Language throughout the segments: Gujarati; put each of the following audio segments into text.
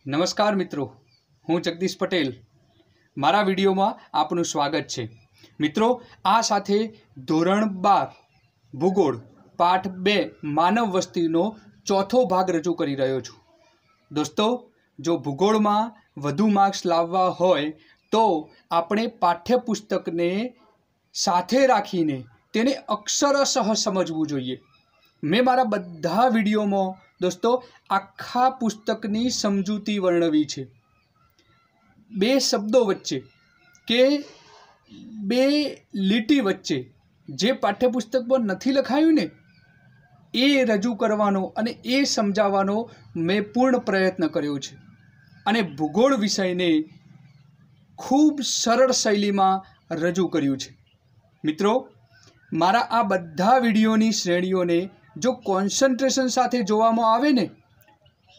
નમસ્કાર મિત્રો, હું જગદીશ પટેલ. મારા વિડીયોમાં આપનું સ્વાગત છે. મિત્રો, આ સાથે ધોરણ 12 ભૂગોળ પાઠ 2 માનવ વસ્તીનો ચોથો ભાગ રજૂ કરી રહ્યો છું. દોસ્તો, જો ભૂગોળમાં વધુ માર્ક્સ લાવવા હોય તો આપણે પાઠ્યપુસ્તકને સાથે રાખીને તેને અક્ષરશઃ સમજવું જોઈએ. મેં મારા બધા વિડીયોમાં દોસ્તો આખા પુસ્તકની સમજૂતી વર્ણવી છે. બે શબ્દો વચ્ચે કે બે લીટી વચ્ચે જે પાઠ્યપુસ્તકમાં નથી લખાયું ને એ રજૂ કરવાનો અને એ સમજાવવાનો મેં પૂર્ણ પ્રયત્ન કર્યો છે. અને ભૂગોળ વિષયને ખૂબ સરળ શૈલીમાં રજૂ કર્યું છે. મિત્રો, મારા આ બધા વિડીયોની શ્રેણીઓને જો કોન્સન્ટ્રેશન સાથે જોવામાં આવે ને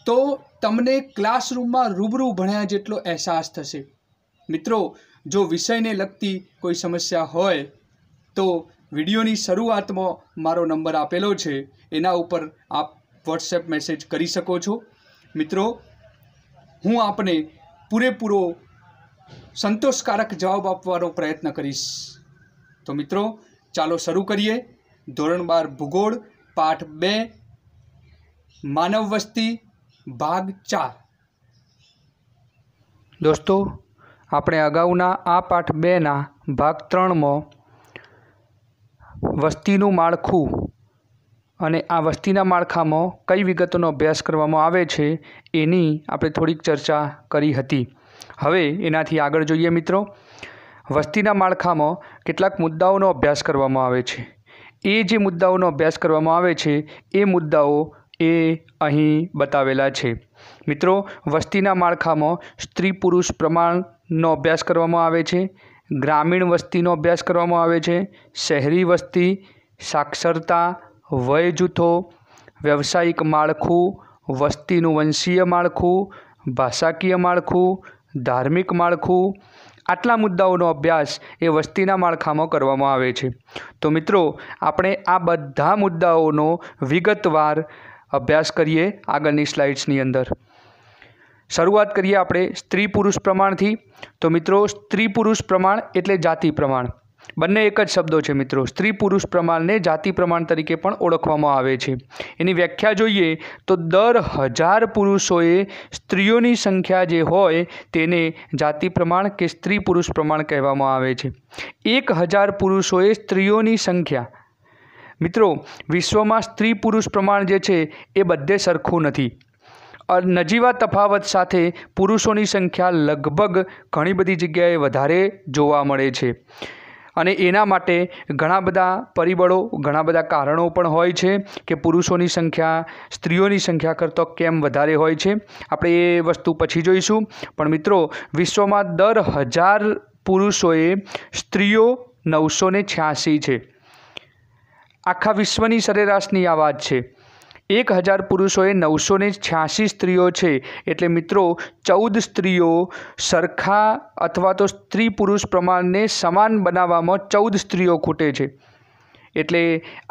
તો તમને ક્લાસરૂમમાં રૂબરૂ ભણ્યા જેટલો અહેસાસ થશે. મિત્રો, જો વિષયને લગતી કોઈ સમસ્યા હોય તો વિડીયોની શરૂઆતમાં મારો નંબર આપેલો છે, એના ઉપર આપ વોટ્સએપ મેસેજ કરી શકો છો. મિત્રો, હું આપને પૂરેપૂરો સંતોષકારક જવાબ આપવાનો પ્રયત્ન કરીશ. તો મિત્રો, ચાલો શરૂ કરીએ. ધોરણ 12 ભૂગોળ પાઠ 2 માનવ વસ્તી ભાગ 4. દોસ્તો, આપણે અગાઉના આ પાઠ 2ના ભાગ 3માં વસ્તીનું માળખું અને આ વસ્તીના માળખામાં કઈ વિગતોનો અભ્યાસ કરવામાં આવે છે એની આપણે થોડીક ચર્ચા કરી હતી. હવે એનાથી આગળ જોઈએ. મિત્રો, વસ્તીના માળખામાં કેટલાક મુદ્દાઓનો અભ્યાસ કરવામાં આવે છે. એ જે મુદ્દાઓનો અભ્યાસ કરવામાં આવે છે એ મુદ્દાઓ એ અહીં બતાવેલા છે. મિત્રો, વસ્તીના માળખામાં સ્ત્રી પુરુષ પ્રમાણનો અભ્યાસ કરવામાં આવે છે, ગ્રામીણ વસ્તીનો અભ્યાસ કરવામાં આવે છે, શહેરી વસ્તી, સાક્ષરતા, વય જૂથો, વ્યવસાયિક માળખું, વસ્તીનું વંશીય માળખું, ભાષાકીય માળખું, ધાર્મિક માળખું, આટલા મુદ્દાઓનો અભ્યાસ એ વસ્તીના માળખામાં કરવામાં આવે છે. તો મિત્રો, આપણે આ બધા મુદ્દાઓનો વિગતવાર અભ્યાસ કરીએ આગળની સ્લાઇડ્સની અંદર. શરૂઆત કરીએ આપણે સ્ત્રી પુરુષ પ્રમાણથી. તો મિત્રો, સ્ત્રી પુરુષ પ્રમાણ એટલે જાતિ પ્રમાણ. બંને એક જ શબ્દો છે. મિત્રો, સ્ત્રી પુરુષ પ્રમાણને જાતિ પ્રમાણ તરીકે પણ ઓળખવામાં આવે છે. એની વ્યાખ્યા જોઈએ તો દર 1000 પુરુષોએ સ્ત્રીઓની સંખ્યા જે હોય તેને જાતિ પ્રમાણ કે સ્ત્રી પુરુષ પ્રમાણ કહેવામાં આવે છે. 1000 પુરુષોએ સ્ત્રીઓની સંખ્યા. મિત્રો, વિશ્વમાં સ્ત્રી પુરુષ પ્રમાણ જે છે એ બધે સરખું નથી. નજીવા તફાવત સાથે પુરુષોની સંખ્યા લગભગ ઘણી બધી જગ્યાએ વધારે જોવા મળે છે. અને એના માટે ઘણા બધા પરિબળો, ઘણા બધા કારણો પણ હોય છે કે પુરુષોની સંખ્યા સ્ત્રીઓની સંખ્યા કરતાં કેમ વધારે હોય છે. આપણે એ વસ્તુ પછી જોઈશું. પણ મિત્રો, વિશ્વમાં દર 1000 પુરુષોએ સ્ત્રીઓ 986 છે. આખા વિશ્વની સરેરાશની આ વાત છે. 1000 પુરુષોએ 986 સ્ત્રીઓ છે. એટલે મિત્રો, 14 સ્ત્રીઓ સરખા અથવા તો સ્ત્રી પુરુષ પ્રમાણને સમાન બનાવવામાં 14 સ્ત્રીઓ ખૂટે છે. એટલે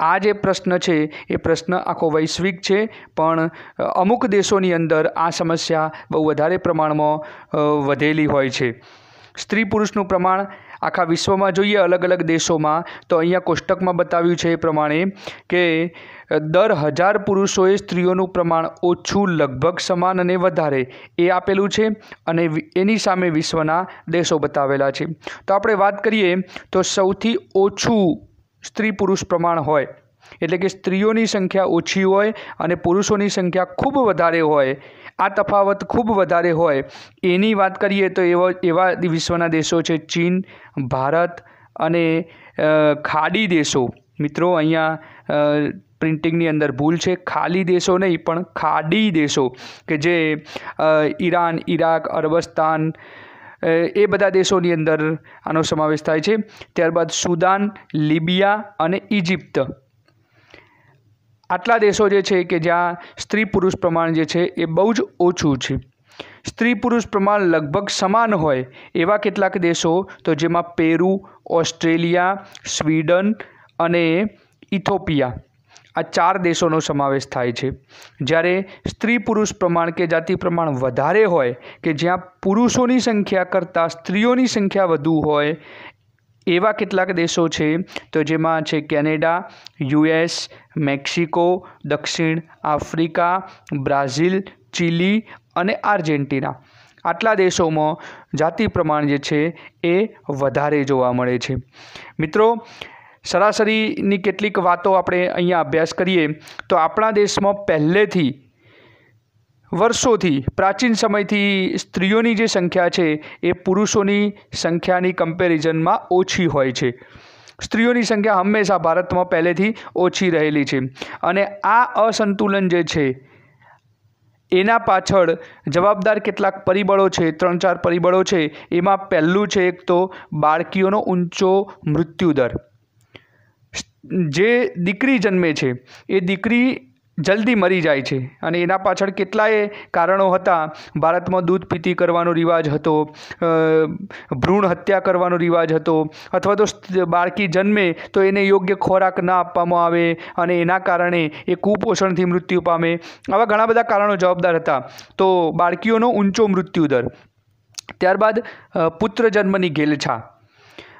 આ જે પ્રશ્ન છે એ પ્રશ્ન આખો વૈશ્વિક છે, પણ અમુક દેશોની અંદર આ સમસ્યા બહુ વધારે પ્રમાણમાં વધેલી હોય છે. સ્ત્રી પુરુષનું પ્રમાણ આખા વિશ્વમાં જોઈએ અલગ અલગ દેશોમાં, તો અહીંયા કોષ્ટકમાં બતાવ્યું છે એ પ્રમાણે કે દર 1000 પુરુષોએ સ્ત્રીઓનું પ્રમાણ ઓછું, લગભગ સમાન અને વધારે એ આપેલું છે. અને એની સામે વિશ્વના દેશો બતાવેલા છે. તો આપણે વાત કરીએ તો સૌથી ઓછું સ્ત્રી પુરુષ પ્રમાણ હોય એટલે કે સ્ત્રીઓની સંખ્યા ઓછી હોય અને પુરુષોની સંખ્યા ખૂબ વધારે હોય, આ તફાવત ખૂબ વધારે હોય, એની વાત કરીએ તો એવા વિશ્વના દેશો છે ચીન, ભારત અને ખાડી દેશો. મિત્રો, અહીંયા પ્રિન્ટિંગની અંદર ભૂલ છે. ખાલી દેશો નહીં પણ ખાડી દેશો કે જે ઈરાન, ઈરાક, અરબસ્તાન એ બધા દેશોની અંદર આનો સમાવેશ થાય છે. ત્યારબાદ સુદાન, લિબિયા અને ઇજિપ્ત. આટલા દેશો જે છે કે જ્યાં સ્ત્રી પુરુષ પ્રમાણ જે છે એ બહુ જ ઓછું છે. સ્ત્રી પુરુષ પ્રમાણ લગભગ સમાન હોય એવા કેટલાક દેશો, તો જેમાં પેરુ, ઓસ્ટ્રેલિયા, સ્વીડન અને ઇથોપિયા આ 4 દેશોનો સમાવેશ થાય છે। જ્યારે સ્ત્રી પુરુષ પ્રમાણ કે જાતિ પ્રમાણ વધારે હોય કે જ્યાં પુરુષોની સંખ્યા કરતાં સ્ત્રીઓની સંખ્યા વધુ હોય એવા કેટલાક દેશો છે, તો જેમાં છે કેનેડા, US, મેક્સિકો, દક્ષિણ આફ્રિકા, બ્રાઝિલ, ચીલી અને આર્જેન્ટિના। આટલા દેશોમાં જાતિ પ્રમાણ જે છે એ વધારે જોવા મળે છે। મિત્રો, સરાસરીની કેટલીક વાતો આપણે અહીંયા અભ્યાસ કરીએ તો આપણા દેશમાં પહેલેથી વર્ષોથી પ્રાચીન સમયથી સ્ત્રીઓની જે સંખ્યા છે એ પુરુષોની સંખ્યાની કમ્પેરિઝનમાં ઓછી હોય છે। સ્ત્રીઓની સંખ્યા હંમેશા ભારતમાં પહેલેથી ઓછી રહેલી છે અને આ અસંતુલન જે છે એના પાછળ જવાબદાર કેટલાક પરિબળો છે, 3-4 પરિબળો છે। એમાં પહેલું છે એક તો બાળકીઓનો ઊંચો મૃત્યુદર। જે દીકરી જન્મે છે એ દીકરી જલ્દી મરી જાય છે અને એના પાછળ કેટલાય કારણો હતા। ભારતમાં દૂધ પીતી કરવાનો રિવાજ હતો, ભ્રૂણ હત્યા કરવાનો રિવાજ હતો, અથવા તો બાળકી જન્મે તો એને યોગ્ય ખોરાક ના આપવામાં આવે અને એના કારણે એ કુપોષણથી મૃત્યુ પામે। આવા ઘણા બધા કારણો જવાબદાર હતા। તો બાળકીઓનો ઊંચો મૃત્યુદર, ત્યારબાદ પુત્ર જન્મની ઘેલછા।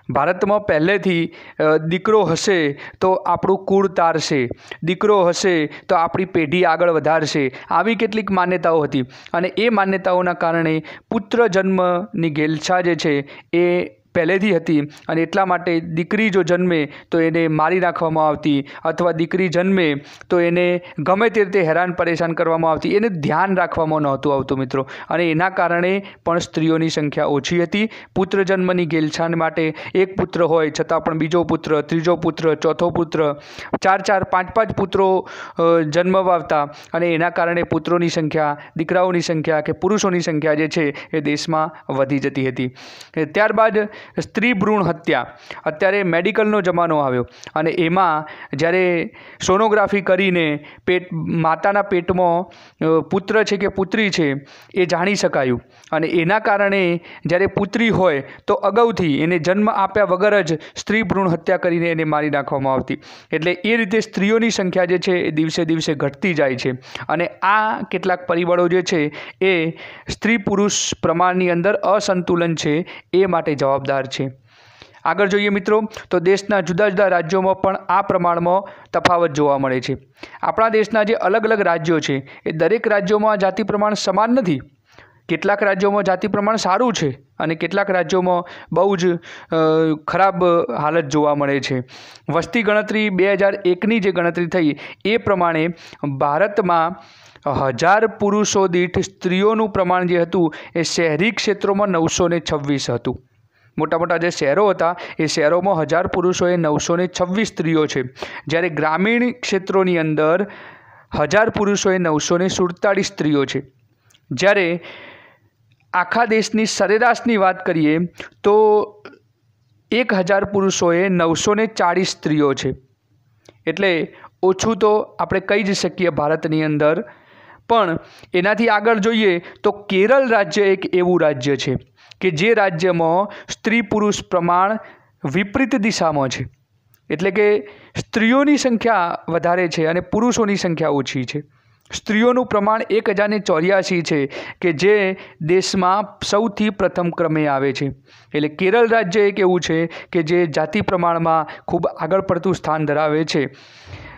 ભારતમાં પહેલેથી દીકરો હશે તો આપણું કુળ તારશે, દીકરો હશે તો આપણી પેઢી આગળ વધારશે, આવી કેટલીક માન્યતાઓ હતી અને એ માન્યતાઓના કારણે પુત્ર જન્મની ઘેલછા જે છે એ પહેલેથી હતી અને એટલા માટે દીકરી જો જન્મે તો એને મારી નાખવામાં આવતી અથવા દીકરી જન્મે તો એને ગમે તે રીતે હેરાન પરેશાન કરવામાં આવતી, એને ધ્યાન રાખવામાં નહોતું આવતું મિત્રો, અને એના કારણે પણ સ્ત્રીઓની સંખ્યા ઓછી હતી। પુત્ર જન્મની ઘેલછાને માટે એક પુત્ર હોય છતાં પણ બીજો પુત્ર, ત્રીજો પુત્ર, ચોથો પુત્ર, 4-4, 5-5 પુત્રો જન્મવા આવતા અને એના કારણે પુત્રોની સંખ્યા, દીકરાઓની સંખ્યા કે પુરુષોની સંખ્યા જે છે એ દેશમાં વધી જતી હતી। ત્યારબાદ સ્ત્રી ભ્રૂણ હત્યા। અત્યારે મેડિકલનો જમાનો આવ્યો અને એમાં જ્યારે સોનોગ્રાફી કરીને માતાના પેટમાં પુત્ર છે કે પુત્રી છે એ જાણી શકાયું અને એના કારણે જ્યારે પુત્રી હોય તો અગાઉથી એને જન્મ આપ્યા વગર જ સ્ત્રી ભ્રૂણ હત્યા કરીને એને મારી નાખવામાં આવતી। એટલે એ રીતે સ્ત્રીઓની સંખ્યા જે છે એ દિવસે દિવસે ઘટતી જાય છે અને આ કેટલાક પરિબળો જે છે એ સ્ત્રી પુરુષ પ્રમાણની અંદર અસંતુલન છે એ માટે જવાબદાર છે। આગળ જોઈએ મિત્રો તો દેશના જુદા જુદા રાજ્યોમાં પણ આ પ્રમાણમાં તફાવત જોવા મળે છે। આપણા દેશના જે અલગ અલગ રાજ્યો છે એ દરેક રાજ્યોમાં જાતિ પ્રમાણ સમાન નથી। કેટલાક રાજ્યોમાં જાતિ પ્રમાણ સારું છે અને કેટલાક રાજ્યોમાં બહુ જ ખરાબ હાલત જોવા મળે છે। વસ્તી ગણતરી 2001ની જે ગણતરી થઈ એ પ્રમાણે ભારતમાં 1000 પુરુષો દીઠ સ્ત્રીઓનું પ્રમાણ જે હતું એ શહેરી ક્ષેત્રોમાં 926 હતું। મોટા મોટા જે શહેરો હતા એ શહેરોમાં 1000 પુરુષોએ 926 સ્ત્રીઓ છે, જ્યારે ગ્રામીણ ક્ષેત્રોની અંદર 1000 પુરુષોએ 947 સ્ત્રીઓ છે। જ્યારે આખા દેશની સરેરાશની વાત કરીએ તો 1000 પુરુષોએ 940 સ્ત્રીઓ છે। એટલે ઓછું તો આપણે કહી જ શકીએ ભારતની અંદર, પણ એનાથી આગળ જોઈએ તો કેરળ રાજ્ય એક એવું રાજ્ય છે કે જે રાજ્યમાં સ્ત્રી પુરુષ પ્રમાણ વિપરીત દિશામાં છે। એટલે કે સ્ત્રીઓની સંખ્યા વધારે છે અને પુરુષોની સંખ્યા ઓછી છે। સ્ત્રીઓનું પ્રમાણ 1084 છે કે જે દેશમાં સૌથી પ્રથમ ક્રમે આવે છે। એટલે કેરળ રાજ્ય એક એવું છે કે જે જાતિ પ્રમાણમાં ખૂબ આગળ પડતું સ્થાન ધરાવે છે।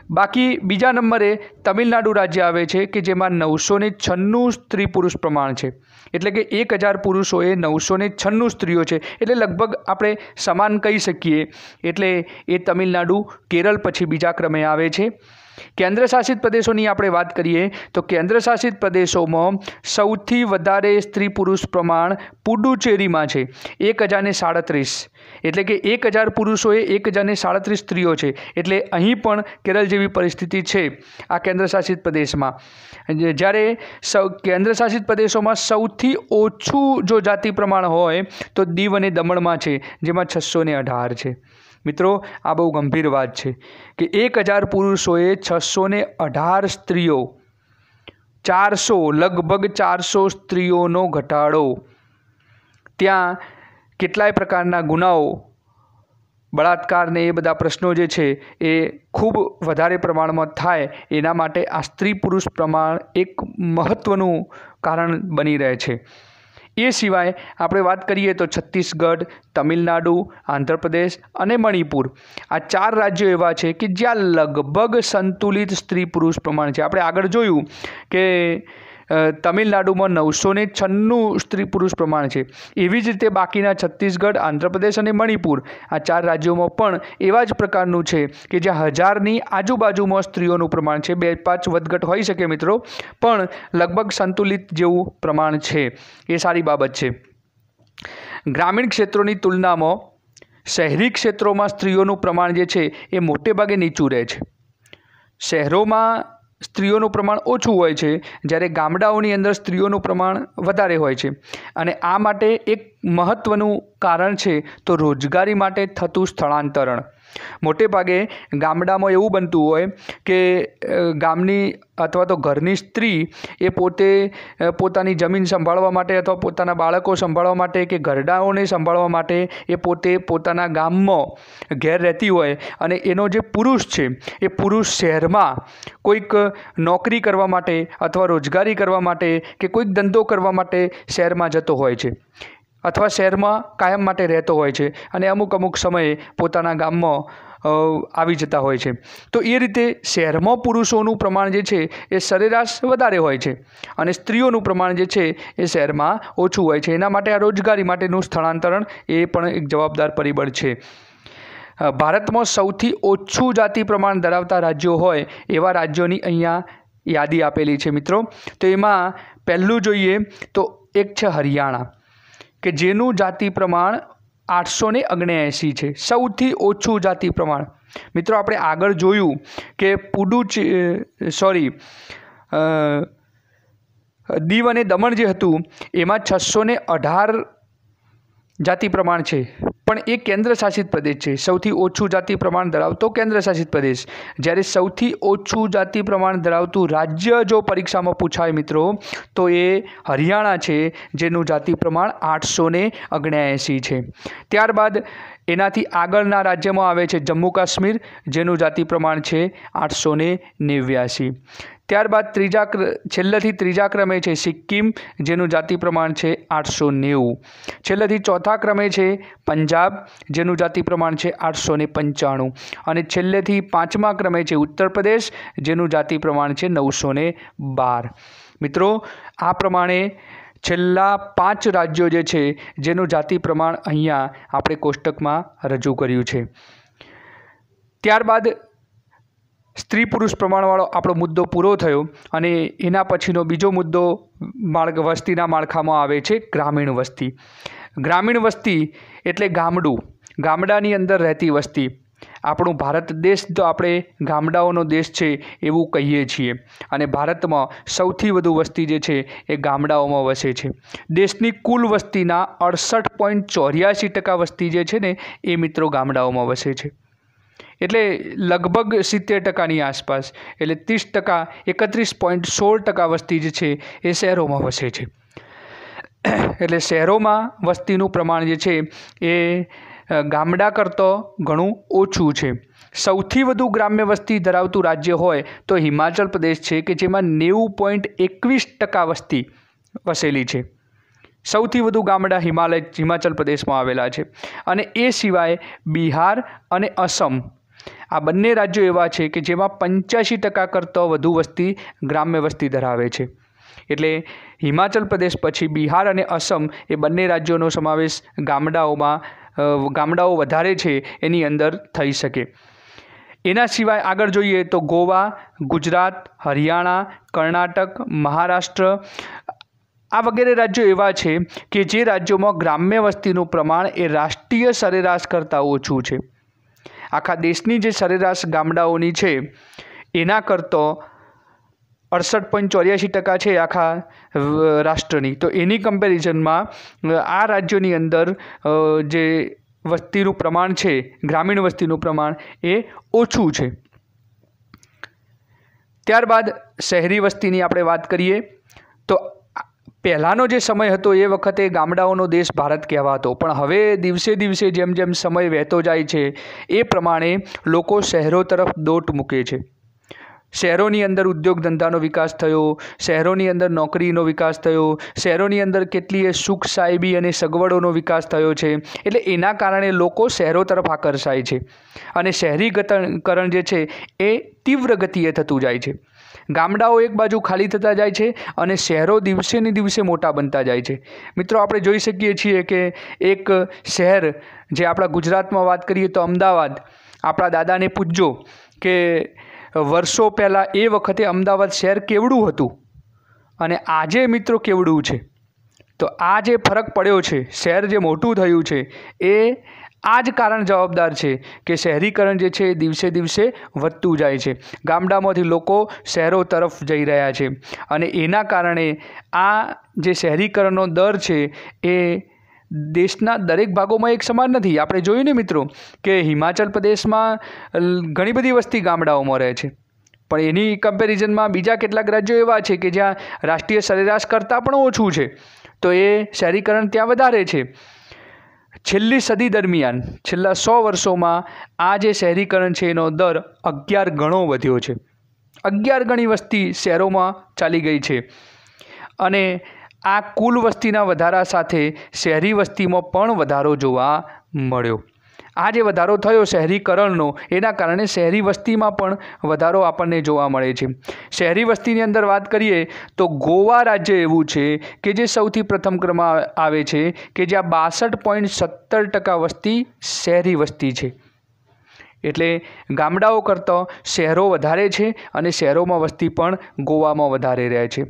બાકી બીજા નંબરે તમિલનાડુ રાજ્ય આવે છે કે જેમાં 996 સ્ત્રી પુરુષ પ્રમાણ છે। એટલે કે 1000 પુરુષોએ 996 સ્ત્રીઓ છે, એટલે લગભગ આપણે સમાન કહી શકીએ। એટલે એ તમિલનાડુ કેરળ પછી બીજા ક્રમે આવે છે। કેન્દ્રશાસિત પ્રદેશોની આપણે વાત કરીએ તો કેન્દ્રશાસિત પ્રદેશોમાં સૌથી વધારે સ્ત્રી પુરુષ પ્રમાણ પુડુચેરીમાં છે, 1037। એટલે કે 1000 પુરુષોએ 1037 સ્ત્રીઓ છે। એટલે અહીં પણ કેરળ જેવી પરિસ્થિતિ છે આ કેન્દ્રશાસિત પ્રદેશમાં। જ્યારે કેન્દ્રશાસિત પ્રદેશોમાં સૌથી ઓછું જો જાતિ પ્રમાણ હોય તો દીવ અને દમણમાં છે, જેમાં 618 છે। મિત્રો, આ બહુ ગંભીર વાત છે કે 1000 પુરુષોએ 618 સ્ત્રીઓ, 400 લગભગ 400 સ્ત્રીઓનો ઘટાડો। ત્યાં કેટલાય પ્રકારના ગુનાઓ બળાત્કાર ને એ બધા પ્રશ્નો જે છે એ ખૂબ વધારે પ્રમાણમાં થાય એના માટે આ સ્ત્રી પુરુષ પ્રમાણ એક મહત્ત્વનું કારણ બની રહે છે। એ સિવાય આપણે વાત કરીએ તો છત્તીસગઢ, તમિલનાડુ, આંધ્રપ્રદેશ અને મણિપુર આ 4 રાજ્યો એવા છે કે જ્યાં લગભગ સંતુલિત સ્ત્રી પુરુષ પ્રમાણ છે। આપણે આગળ જોયું કે તમિલનાડુમાં 996 સ્ત્રી પુરુષ પ્રમાણ છે। એવી જ રીતે બાકીના છત્તીસગઢ, આંધ્રપ્રદેશ અને મણિપુર આ 4 રાજ્યોમાં પણ એવા જ પ્રકારનું છે કે જ્યાં 1000ની આજુબાજુમાં સ્ત્રીઓનું પ્રમાણ છે। 2-5 વધઘટ હોઈ શકે મિત્રો, પણ લગભગ સંતુલિત જેવું પ્રમાણ છે। એ સારી બાબત છે। ગ્રામીણ ક્ષેત્રોની તુલનામાં શહેરી ક્ષેત્રોમાં સ્ત્રીઓનું પ્રમાણ જે છે એ મોટે ભાગે નીચું રહે છે। શહેરોમાં સ્ત્રીઓનું પ્રમાણ ઓછું હોય છે, જ્યારે ગામડાઓની અંદર સ્ત્રીઓનું પ્રમાણ વધારે હોય છે। અને આ માટે એક મહત્ત્વનું કારણ છે તો રોજગારી માટે થતું સ્થળાંતરણ। મોટે ભાગે ગામડામાં એવું બનતું હોય કે ગામની અથવા તો ઘરની સ્ત્રી એ પોતે પોતાની જમીન સંભાળવા માટે અથવા પોતાના બાળકો સંભાળવા માટે કે ઘરડાઓને સંભાળવા માટે એ પોતે પોતાના ગામમાં ઘેર રહેતી હોય, અને એનો જે પુરુષ છે એ પુરુષ શહેરમાં કોઈક નોકરી કરવા માટે અથવા રોજગારી કરવા માટે કે કોઈક ધંધો કરવા માટે શહેરમાં જતો હોય છે, અથવા શહેરમાં કાયમ માટે રહેતો હોય છે, અને અમુક સમયે પોતાના ગામમાં આવી જતા હોય છે। તો એ રીતે શહેરમાં પુરુષોનું પ્રમાણ જે છે એ સરેરાશ વધારે હોય છે, અને સ્ત્રીઓનું પ્રમાણ જે છે એ શહેરમાં ઓછું હોય છે। એના માટે આ રોજગારી માટેનું સ્થળાંતરણ એ પણ એક જવાબદાર પરિબળ છે। ભારતમાં સૌથી ઓછું જાતિ પ્રમાણ ધરાવતા રાજ્યો હોય એવા રાજ્યોની અહીંયા યાદી આપેલી છે મિત્રો। તો એમાં પહેલું જોઈએ તો એક છે હરિયાણા, કે જેનું જાતિ પ્રમાણ 879 છે, સૌથી ઓછું જાતિ પ્રમાણ। મિત્રો આપણે આગળ જોયું કે દીવ અને દમણ જે હતું એમાં 618 જાતિ પ્રમાણ છે, પણ એ કેન્દ્ર શાસિત પ્રદેશ છે। સૌથી ઓછું જાતિ પ્રમાણ ધરાવતો કેન્દ્ર શાસિત પ્રદેશ, જ્યારે સૌથી ઓછું જાતિ પ્રમાણ ધરાવતું રાજ્ય જો પરીક્ષામાં પૂછાય મિત્રો તો એ હરિયાણા છે, જેનું જાતિ પ્રમાણ 879 છે। ત્યારબાદ એનાથી આગળના રાજ્યમાં આવે છે જમ્મુ કાશ્મીર, જેનું જાતિ પ્રમાણ છે 889। ત્યારબાદ છેલ્લેથી ત્રીજા ક્રમે છે સિક્કિમ, જેનું જાતિ પ્રમાણ છે 890। છેલ્લેથી ચોથા ક્રમે છે પંજાબ, જેનું જાતિ પ્રમાણ છે 895, અને છેલ્લેથી 5મા ક્રમે છે ઉત્તર પ્રદેશ, જેનું જાતિ પ્રમાણ છે 912। મિત્રો આ પ્રમાણે છેલ્લા 5 રાજ્યો જે છે જેનું જાતિ પ્રમાણ અહીંયા આપણે કોષ્ટકમાં રજૂ કર્યું છે। ત્યારબાદ સ્ત્રી પુરુષ પ્રમાણવાળો આપણો મુદ્દો પૂરો થયો, અને એના પછીનો બીજો મુદ્દો વસ્તીના માળખામાં આવે છે ગ્રામીણ વસ્તી। ગ્રામીણ વસ્તી એટલે ગામડું, ગામડાની અંદર રહેતી વસ્તી। આપણું ભારત દેશ તો આપણે ગામડાઓનો દેશ છે એવું કહીએ છીએ, અને ભારતમાં સૌથી વધુ વસ્તી જે છે એ ગામડાઓમાં વસે છે। દેશની કુલ વસ્તીના 68.84% વસ્તી જે છે ને એ મિત્રો ગામડાઓમાં વસે છે, એટલે લગભગ 70%ની આસપાસ, એટલે 30%, 31.16% વસ્તી જે છે એ શહેરોમાં વસે છે। એટલે શહેરોમાં વસ્તીનું પ્રમાણ જે છે એ ગામડા કરતાં ઘણું ઓછું છે। સૌથી વધુ ગ્રામ્ય વસ્તી ધરાવતું રાજ્ય હોય તો હિમાચલ પ્રદેશ છે, કે જેમાં 90.21% વસ્તી વસેલી છે। સૌથી વધુ ગામડા હિમાચલ પ્રદેશમાં આવેલા છે, અને એ સિવાય બિહાર અને અસમ આ બંને રાજ્યો એવા છે કે જેમાં 85% કરતાં વધુ વસ્તી ગ્રામ્ય વસ્તી ધરાવે છે। એટલે હિમાચલ પ્રદેશ પછી બિહાર અને અસમ એ બંને રાજ્યોનો સમાવેશ ગામડાઓ વધારે છે એની અંદર થઈ શકે। એના સિવાય આગળ જોઈએ તો ગોવા, ગુજરાત, હરિયાણા, કર્ણાટક, મહારાષ્ટ્ર આ વગેરે રાજ્યો એવા છે કે જે રાજ્યોમાં ગ્રામ્ય વસ્તીનું પ્રમાણ એ રાષ્ટ્રીય સરેરાશ કરતાં ઓછું છે। આખા દેશની જે સરેરાશ ગામડાઓની છે એના કરતાં 68.84% છે આખા રાષ્ટ્રની, તો એની કમ્પેરિઝનમાં આ રાજ્યોની અંદર જે વસ્તીનું પ્રમાણ છે, ગ્રામીણ વસ્તીનું પ્રમાણ એ ઓછું છે। ત્યારબાદ શહેરી વસ્તીની આપણે વાત કરીએ તો પહેલાંનો જે સમય હતો એ વખતે ગામડાઓનો દેશ ભારત કહેવાતો, પણ હવે દિવસે દિવસે જેમ જેમ સમય વહેતો જાય છે એ પ્રમાણે લોકો શહેરો તરફ દોટ મૂકે છે. શહેરોની અંદર ઉદ્યોગ ધંધાનો વિકાસ થયો, શહેરોની અંદર નોકરીનો વિકાસ થયો, શહેરોની અંદર કેટલીય સુખ સાહેબી અને સગવડોનો વિકાસ થયો છે. એટલે એના કારણે લોકો શહેરો તરફ આકર્ષાય છે અને શહેરીકરણ જે છે એ તીવ્ર ગતિએ થતું જાય છે. ગામડાઓ એક બાજુ ખાલી થતા જાય છે અને શહેરો દિવસે ને દિવસે મોટા બનતા જાય છે. મિત્રો, આપણે જોઈ શકીએ છીએ કે એક શહેર જે આપણા ગુજરાતમાં વાત કરીએ તો અમદાવાદ, આપણા દાદાને પૂછજો કે વર્ષો પહેલાં એ વખતે અમદાવાદ શહેર કેવડું હતું અને આજે મિત્રો કેવડું છે. તો આ જે ફરક પડ્યો છે, શહેર જે મોટું થયું છે, એ આ જ કારણ જવાબદાર છે કે શહેરીકરણ જે છે એ દિવસે દિવસે વધતું જાય છે. ગામડામાંથી લોકો શહેરો તરફ જઈ રહ્યા છે અને એના કારણે આ જે શહેરીકરણનો દર છે એ દેશના દરેક ભાગોમાં એક સમાન નથી. આપણે જોયું ને મિત્રો કે હિમાચલ પ્રદેશમાં ઘણી બધી વસ્તી ગામડાઓમાં રહે છે, પણ એની કમ્પેરિઝનમાં બીજા કેટલાક રાજ્યો એવા છે કે જ્યાં રાષ્ટ્રીય સરેરાશ કરતાં પણ ઓછું છે, તો એ શહેરીકરણ ત્યાં વધારે છે. છેલ્લી સદી દરમિયાન છેલ્લા 100 વર્ષોમાં આ જે શહેરીકરણ છે એનો દર 11 ગણો વધ્યો છે. 11 ગણી વસ્તી શહેરોમાં ચાલી ગઈ છે અને આ કુલ વસ્તીના વધારા સાથે શહેરી વસ્તીમાં પણ વધારો જોવા મળ્યો. આ જે વધારો થયો શહેરીકરણનો, એના કારણે શહેરી વસ્તીમાં પણ વધારો આપણને જોવા મળે છે. શહેરી વસ્તીની અંદર વાત કરીએ તો ગોવા રાજ્ય એવું છે કે જે સૌથી પ્રથમ ક્રમમાં આવે છે કે જ્યાં 62.17% વસ્તી શહેરી વસ્તી છે. એટલે ગામડાઓ કરતાં શહેરો વધારે છે અને શહેરોમાં વસ્તી પણ ગોવામાં વધારે રહે છે.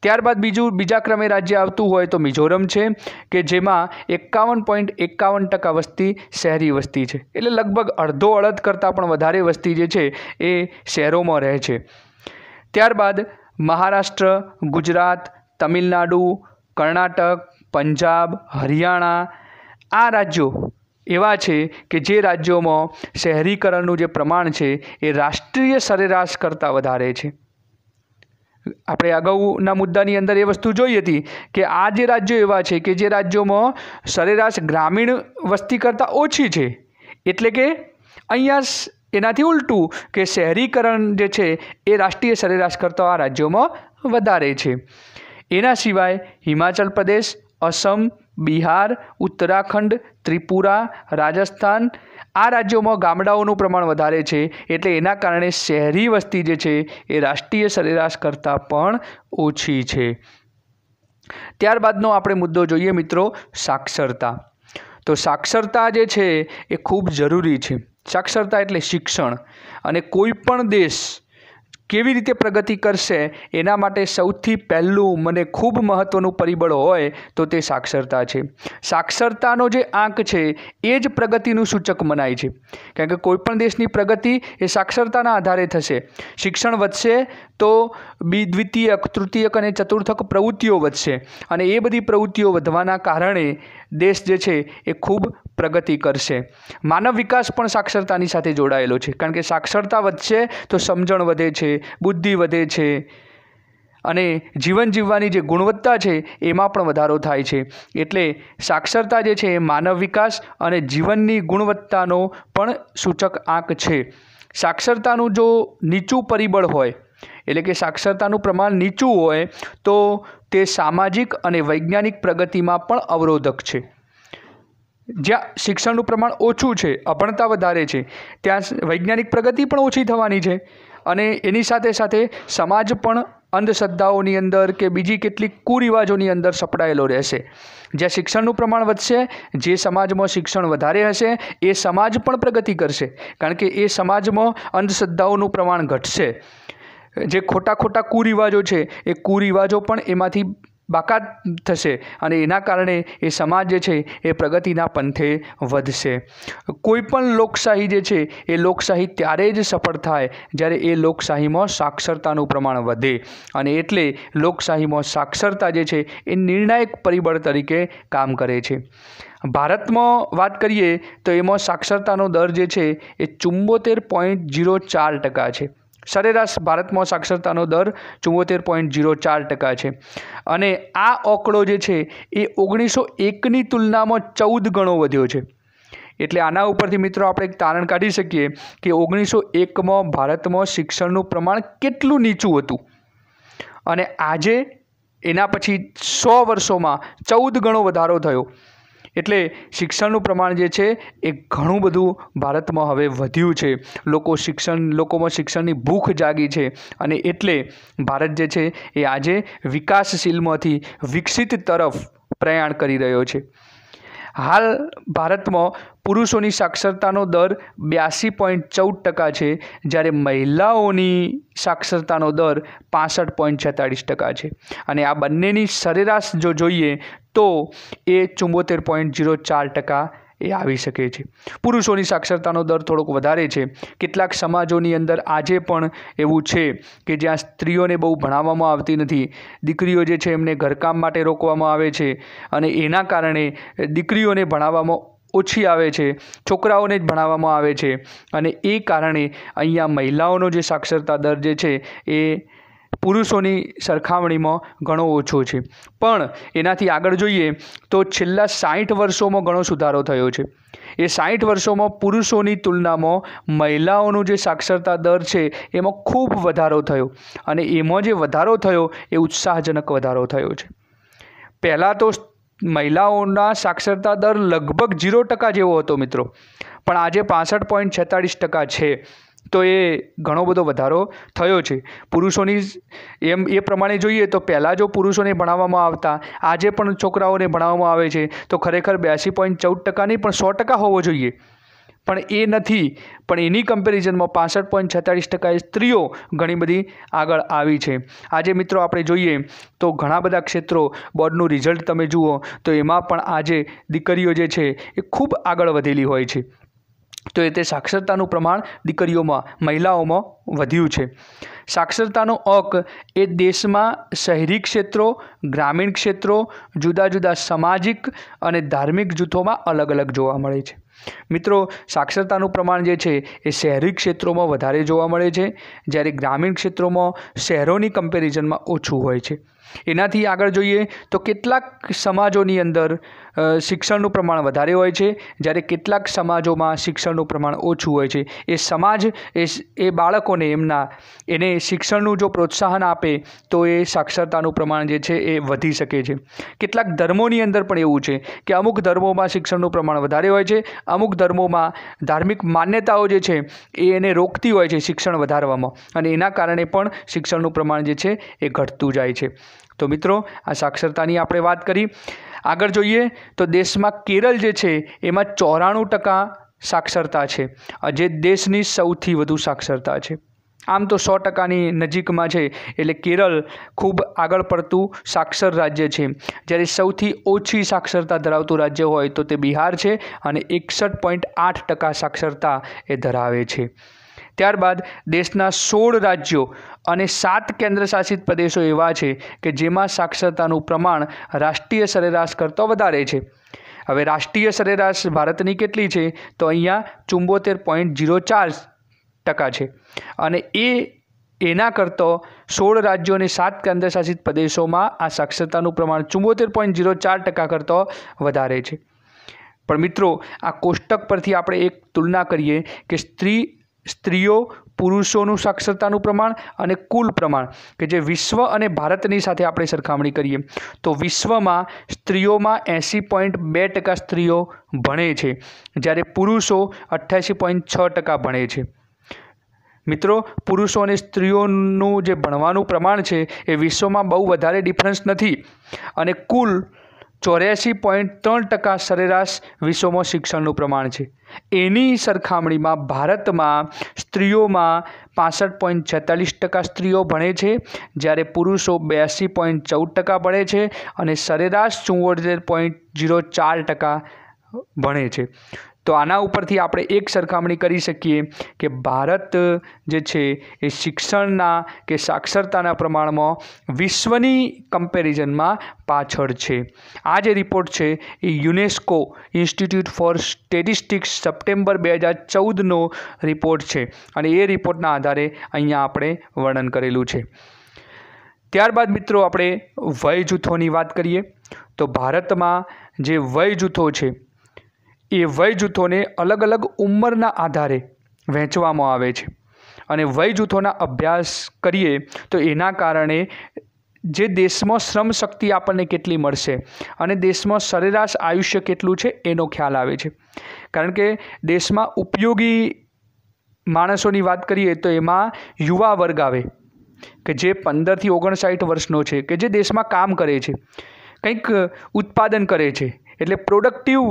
ત્યારબાદ બીજા ક્રમે રાજ્ય આવતું હોય તો મિઝોરમ છે કે જેમાં 51.51% વસ્તી શહેરી વસ્તી છે. એટલે લગભગ અડધો અડધ કરતાં પણ વધારે વસ્તી જે છે એ શહેરોમાં રહે છે. ત્યારબાદ મહારાષ્ટ્ર, ગુજરાત, તમિલનાડુ, કર્ણાટક, પંજાબ, હરિયાણા આ રાજ્યો એવા છે કે જે રાજ્યોમાં શહેરીકરણનું જે પ્રમાણ છે એ રાષ્ટ્રીય સરેરાશ કરતાં વધારે છે. આપણે અગાઉના મુદ્દાની અંદર એ વસ્તુ જોઈ હતી કે આ જે રાજ્યો એવા છે કે જે રાજ્યોમાં સરેરાશ ગ્રામીણ વસ્તી કરતાં ઓછી છે, એટલે કે અહીંયા એનાથી ઉલટું કે શહેરીકરણ જે છે એ રાષ્ટ્રીય સરેરાશ કરતાં આ રાજ્યોમાં વધારે છે. એના સિવાય હિમાચલ પ્રદેશ, અસમ, બિહાર, ઉત્તરાખંડ, ત્રિપુરા, રાજસ્થાન આ રાજ્યોમાં ગામડાઓનું પ્રમાણ વધારે છે. એટલે એના કારણે શહેરી વસ્તી જે છે એ રાષ્ટ્રીય સરેરાશ કરતાં પણ ઓછી છે. ત્યારબાદનો આપણે મુદ્દો જોઈએ મિત્રો, સાક્ષરતા. તો સાક્ષરતા જે છે એ ખૂબ જરૂરી છે. સાક્ષરતા એટલે શિક્ષણ, અને કોઈ પણ દેશ કેવી રીતે પ્રગતિ કરશે એના માટે સૌથી પહેલું મને ખૂબ મહત્ત્વનું પરિબળ હોય તો તે સાક્ષરતા છે. સાક્ષરતાનો જે આંક છે એ જ પ્રગતિનું સૂચક મનાય છે, કારણ કે કોઈપણ દેશની પ્રગતિ એ સાક્ષરતાના આધારે થશે. શિક્ષણ વધશે તો દ્વિતીયક, તૃતીયક અને ચતુર્થક પ્રવૃત્તિઓ વધશે અને એ બધી પ્રવૃત્તિઓ વધવાના કારણે દેશ જે છે એ ખૂબ પ્રગતિ કરશે. માનવ વિકાસ પણ સાક્ષરતાની સાથે જોડાયેલો છે, કારણ કે સાક્ષરતા વધશે તો સમજણ વધે છે, બુદ્ધિ વધે છે અને જીવન જીવવાની જે ગુણવત્તા છે એમાં પણ વધારો થાય છે. એટલે સાક્ષરતા જે છે એ માનવ વિકાસ અને જીવનની ગુણવત્તાનો પણ સૂચક આંક છે. સાક્ષરતાનું જો નીચું પરિબળ હોય, એટલે કે સાક્ષરતાનું પ્રમાણ નીચું હોય તો તે સામાજિક અને વૈજ્ઞાનિક પ્રગતિમાં પણ અવરોધક છે. જ્યાં શિક્ષણનું પ્રમાણ ઓછું છે, અભણતા વધારે છે, ત્યાં વૈજ્ઞાનિક પ્રગતિ પણ ઓછી થવાની છે અને એની સાથે સાથે સમાજ પણ અંધશ્રદ્ધાઓની અંદર કે બીજી કેટલીક કુરિવાજોની અંદર સપડાયેલો રહેશે. જ્યાં શિક્ષણનું પ્રમાણ વધશે, જે સમાજમાં શિક્ષણ વધારે હશે એ સમાજ પણ પ્રગતિ કરશે, કારણ કે એ સમાજમાં અંધશ્રદ્ધાઓનું પ્રમાણ ઘટશે. જે ખોટા કુરિવાજો છે એ કુરિવાજો પણ એમાંથી બાકાત થશે અને એના કારણે એ સમાજ જે છે એ પ્રગતિના પંથે વધશે. કોઈ પણ લોકશાહી જે છે એ લોકશાહી ત્યારે જ સફળ થાય જ્યારે એ લોકશાહીમાં સાક્ષરતાનું પ્રમાણ વધે, અને એટલે લોકશાહીમાં સાક્ષરતા જે છે એ નિર્ણાયક પરિબળ તરીકે કામ કરે છે. ભારતમાં વાત કરીએ તો એમાં સાક્ષરતાનો દર જે છે એ 74.04% છે. સરેરાશ ભારતમાં સાક્ષરતાનો દર 74.04% છે અને આ આંકડો જે છે એ 1901ની તુલનામાં 14 ગણો વધ્યો છે। એટલે આના ઉપરથી મિત્રો આપણે એક તારણ કાઢી શકીએ કે 1901માં ભારતમાં શિક્ષણનું પ્રમાણ કેટલું નીચું હતું અને આજે એના પછી 100 વર્ષોમાં 14 ગણો વધારો થયો। એટલે શિક્ષણનું પ્રમાણ જે છે એ ઘણું બધું ભારતમાં હવે વધ્યું છે। લોકોમાં શિક્ષણની ભૂખ જાગી છે અને એટલે ભારત જે છે એ આજે વિકાસશીલમાંથી વિકસિત તરફ પ્રયાણ કરી રહ્યો છે। હાલ ભારતમાં પુરુષોની સાક્ષરતાનો દર 82.14% છે, જ્યારે મહિલાઓની સાક્ષરતાનો દર 65.46% છે અને આ બંનેની સરેરાશ જો જોઈએ તો એ 74.04% એ આવી શકે છે। પુરુષોની સાક્ષરતાનો દર થોડોક વધારે છે। કેટલાક સમાજોની અંદર આજે પણ એવું છે કે જ્યાં સ્ત્રીઓને બહુ ભણાવવામાં આવતી નથી, દીકરીઓ જે છે એમને ઘરકામ માટે રોકવામાં આવે છે અને એના કારણે દીકરીઓને ભણાવવામાં ઓછી આવે છે, છોકરાઓને જ ભણાવવામાં આવે છે અને એ કારણે અહીંયા મહિલાઓનો જે સાક્ષરતા દર જે છે એ પુરુષોની સરખામણીમાં ઘણો ઓછો છે। પણ એનાથી આગળ જોઈએ તો છેલ્લા 60 વર્ષોમાં ઘણો સુધારો થયો છે। એ 60 વર્ષોમાં પુરુષોની તુલનામાં મહિલાઓનો જે સાક્ષરતા દર છે એમાં ખૂબ વધારો થયો અને એમાં જે વધારો થયો એ ઉત્સાહજનક વધારો થયો છે। પહેલાં તો મહિલાઓના સાક્ષરતા દર લગભગ 0% જેવો હતો મિત્રો, પણ આજે 65.46% છે। તો એ ઘણો બધો વધારો થયો છે। પુરુષોની એ પ્રમાણે જોઈએ તો પહેલાં જો પુરુષોને ભણાવવામાં આવતા, આજે પણ છોકરાઓને ભણાવવામાં આવે છે તો ખરેખર 82.14% નહીં પણ 100% હોવો જોઈએ, પણ એ નથી। પણ એની કમ્પેરિઝનમાં 65.46% સ્ત્રીઓ ઘણી બધી આગળ આવી છે। આજે મિત્રો આપણે જોઈએ તો ઘણા બધા ક્ષેત્રો, બોર્ડનું રિઝલ્ટ તમે જુઓ તો એમાં પણ આજે દીકરીઓ જે છે એ ખૂબ આગળ વધેલી હોય છે। તો એ તે સાક્ષરતાનું પ્રમાણ દીકરીઓમાં, મહિલાઓમાં વધ્યું છે। સાક્ષરતાનો અંક એ દેશમાં શહેરી ક્ષેત્રો, ગ્રામીણ ક્ષેત્રો, જુદા જુદા સામાજિક અને ધાર્મિક જૂથોમાં અલગ અલગ જોવા મળે છે। મિત્રો, સાક્ષરતાનું પ્રમાણ જે છે એ શહેરી ક્ષેત્રોમાં વધારે જોવા મળે છે, જ્યારે ગ્રામીણ ક્ષેત્રોમાં શહેરોની કમ્પેરિઝનમાં ઓછું હોય છે। એનાથી આગળ જોઈએ તો કેટલાક સમાજોની અંદર શિક્ષણનું પ્રમાણ વધારે હોય છે, જ્યારે કેટલાક સમાજોમાં શિક્ષણનું પ્રમાણ ઓછું હોય છે। એ સમાજ એ બાળકોને એને શિક્ષણનું જો પ્રોત્સાહન આપે તો એ સાક્ષરતાનું પ્રમાણ જે છે એ વધી શકે છે। કેટલાક ધર્મોની અંદર પણ એવું છે કે અમુક ધર્મોમાં શિક્ષણનું પ્રમાણ વધારે હોય છે, અમુક ધર્મોમાં ધાર્મિક માન્યતાઓ જે છે એ એને રોકતી હોય છે શિક્ષણ વધારવામાં અને એના કારણે પણ શિક્ષણનું પ્રમાણ જે છે એ ઘટતું જાય છે। તો મિત્રો, આ સાક્ષરતાની આપણે વાત કરી। આગળ જોઈએ તો દેશમાં કેરળ જે છે એમાં 94% સાક્ષરતા છે, જે દેશની સૌથી વધુ સાક્ષરતા છે। આમ તો 100%ની નજીકમાં છે, એટલે કેરળ ખૂબ આગળ પડતું સાક્ષર રાજ્ય છે, જ્યારે સૌથી ઓછી સાક્ષરતા ધરાવતું રાજ્ય હોય તો તે બિહાર છે અને 61.8% સાક્ષરતા એ ધરાવે છે। ત્યારબાદ દેશના 16 રાજ્યો અને 7 કેન્દ્રશાસિત પ્રદેશો એવા છે કે જેમાં સાક્ષરતાનું પ્રમાણ રાષ્ટ્રીય સરેરાશ કરતાં વધારે છે। હવે રાષ્ટ્રીય સરેરાશ ભારતની કેટલી છે તો અહીંયા 74.04% છે અને એના કરતાં 16 રાજ્યો અને 7 કેન્દ્રશાસિત પ્રદેશોમાં આ સાક્ષરતાનું પ્રમાણ 74.04% કરતાં વધારે છે। પણ મિત્રો, આ કોષ્ટક પરથી આપણે એક તુલના કરીએ કે સ્ત્રીઓ પુરુષોનું સાક્ષરતાનું પ્રમાણ અને કુલ પ્રમાણ કે જે વિશ્વ અને ભારતની સાથે આપણે સરખામણી કરીએ તો વિશ્વમાં સ્ત્રીઓમાં 80.2% સ્ત્રીઓ ભણે છે, જ્યારે પુરુષો 88.6% ભણે છે। મિત્રો, પુરુષો અને સ્ત્રીઓનું જે ભણવાનું પ્રમાણ છે એ વિશ્વમાં બહુ વધારે ડિફરન્સ નથી અને કુલ 84.3% સરેરાશ વિશ્વમાં શિક્ષણનું પ્રમાણ છે। એની સરખામણીમાં ભારતમાં સ્ત્રીઓમાં 65.46% સ્ત્રીઓ ભણે છે, જ્યારે પુરુષો 82.14% ભણે છે અને સરેરાશ 74.04% ભણે છે। તો આના ઉપરથી આપણે એક સરખામણી કરી શકીએ કે ભારત જે છે એ શિક્ષણના કે સાક્ષરતાના પ્રમાણમાં વિશ્વની કમ્પેરિઝનમાં પાછળ છે. આ જે રિપોર્ટ છે એ UNESCO Institute for Statistics September 2014નો રિપોર્ટ છે અને એ રિપોર્ટના આધારે અહીંયા આપણે વર્ણન કરેલું છે. ત્યારબાદ મિત્રો આપણે વય જૂથોની વાત કરીએ તો ભારતમાં જે વય જૂથો છે એ વય જૂથોને અલગ અલગ ઉંમરના આધારે વહેંચવામાં આવે છે અને વય જૂથોના અભ્યાસ કરીએ તો એના કારણે જે દેશમાં શ્રમ શક્તિ આપણને કેટલી મળશે અને દેશમાં સરેરાશ આયુષ્ય કેટલું છે એનો ખ્યાલ આવે છે. કારણ કે દેશમાં ઉપયોગી માણસોની વાત કરીએ તો એમાં યુવા વર્ગ આવે કે જે 15થી 59 વર્ષનો છે, કે જે દેશમાં કામ કરે છે, કંઈક ઉત્પાદન કરે છે, એટલે પ્રોડક્ટિવ